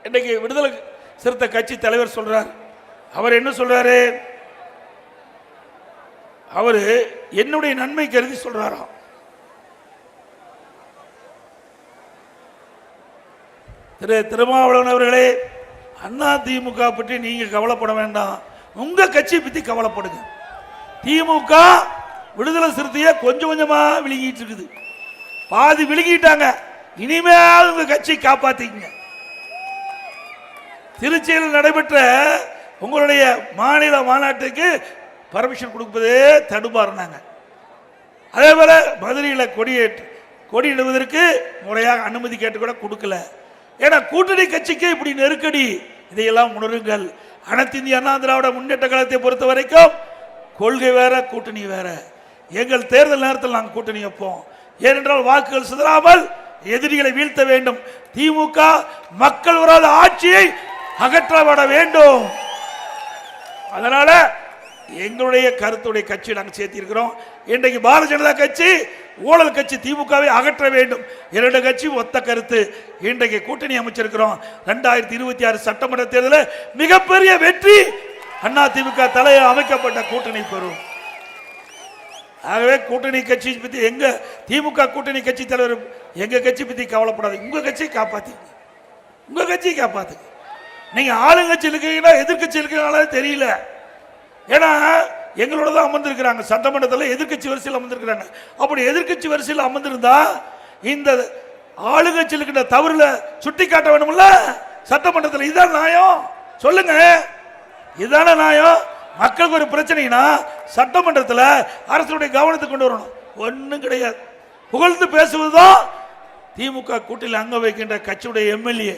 இன்னைக்கு விடுதலை சிறுத்தை கட்சி தலைவர் சொல்றார். அவர் என்ன சொல்றாரு? அவரு என்னுடைய நன்மை கருதி சொல்றாராம். திருமாவளவன் அவர்களே, அண்ணா திமுக பற்றி நீங்க கவலைப்பட வேண்டாம், உங்க கட்சியை பத்தி கவலைப்படுங்க. திமுக விடுதலை சிறுத்தையை கொஞ்சம் கொஞ்சமா விழுங்கிட்டு இருக்குது, பாதி விழுங்கிட்டாங்க. இனிமேல் உங்க கட்சி காப்பாத்திங்க. திருச்சியில் நடைபெற்ற உங்களுடைய மாநில மாநாட்டுக்கு பர்மிஷன் கொடுப்பதே தடுமாறினாங்க. அதே போல மதுரையில் கொடியிடுவதற்கு முறையாக அனுமதி கேட்டு கூட கொடுக்கல. ஏன்னா கூட்டணி கட்சிக்கு இப்படி நெருக்கடி. இதையெல்லாம் உணருங்கள். அனைத்து இந்திய அண்ணா திராவிட முன்னேற்ற கழகத்தை பொறுத்த வரைக்கும் கொள்கை வேற, கூட்டணி வேற. எங்கள் தேர்தல் நேரத்தில் நாங்கள் கூட்டணி வைப்போம். ஏனென்றால் வாக்குகள் சிதறாமல் எதிரிகளை வீழ்த்த வேண்டும். திமுக மக்கள் வராத ஆட்சியை அகற்றப்பட வேண்டும். அதனால எங்களுடைய கருத்துடைய கட்சி நாங்கள் சேர்த்திருக்கிறோம். இன்றைக்கு பாரதிய ஜனதா கட்சி ஊழல் கட்சி, திமுகவை அகற்ற வேண்டும். இரண்டு கட்சி ஒத்த கருத்து. இன்றைக்கு கூட்டணி அமைச்சிருக்கிறோம். 2026 சட்டமன்ற தேர்தலில் மிகப்பெரிய வெற்றி அண்ணா திமுக தலையை அமைக்கப்பட்ட கூட்டணி பெறும். ஆகவே கூட்டணி கட்சி பத்தி எங்க திமுக கூட்டணி கட்சி தலைவர் எங்க கட்சி பத்தி கவலைப்படாது. உங்க கட்சியை காப்பாத்துங்க, உங்க கட்சியை காப்பாத்துங்க. நீங்க ஆளுங்கட்சி இருக்கீங்கன்னா எதிர்கட்சி இருக்கிறனால தெரியல. ஏன்னா எங்களோட தான் அமர்ந்திருக்கிறாங்க சட்டமன்றத்தில், எதிர்கட்சி வரிசையில் அமர்ந்திருக்கிறாங்க. அப்படி எதிர்கட்சி வரிசையில் அமர்ந்திருந்தா இந்த ஆளுங்கட்சி இருக்கிற தவறுல சுட்டி காட்ட வேணும்ல சட்டமன்றத்தில். இதுதான் நியாயம், சொல்லுங்க, இதுதான நியாயம். மக்களுக்கு ஒரு பிரச்சனைனா சட்டமன்றத்தில் அரசுடைய கவனத்துக்கு கொண்டு வரணும். ஒன்றும் கிடையாது. புகழ்ந்து பேசுவதுதான் திமுக கூட்டணியில் அங்க வைக்கின்ற கட்சியுடைய எம்எல்ஏ.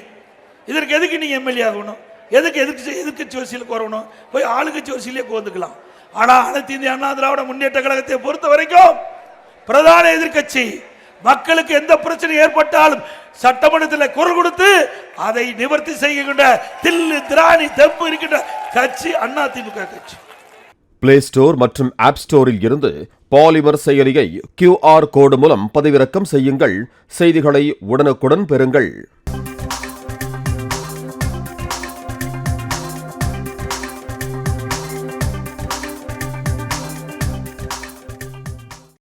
இதற்கு எதுக்கு நீங்க எம்எல்ஏ ஆகணும்? எதுக்கு எதிர்கட்சி வரிசையில் வரணும்? போய் ஆளுங்கட்சி வரிசையிலே கோந்துக்கலாம். ஆனா அனைத்து இந்திய அண்ணா திராவிட முன்னேற்ற கழகத்தை பொறுத்த வரைக்கும் பிரதான எதிர்கட்சி. மக்களுக்கு எந்த பிரச்சனை ஏற்பட்டாலும் சட்டமன்றத்தில் குரல் கொடுத்து அதை நிவர்த்தி செய்கின்ற தில்லு திராணி தெம்பு இருக்கின்ற கட்சி அண்ணா திமுக கட்சி. பிளே ஸ்டோர் மற்றும் ஆப் ஸ்டோரில் இருந்து பாலிமர் செயலியை QR கோடு மூலம் பதிவிறக்கம் செய்யுங்கள். செய்திகளை உடனுக்குடன் பெறுங்கள்.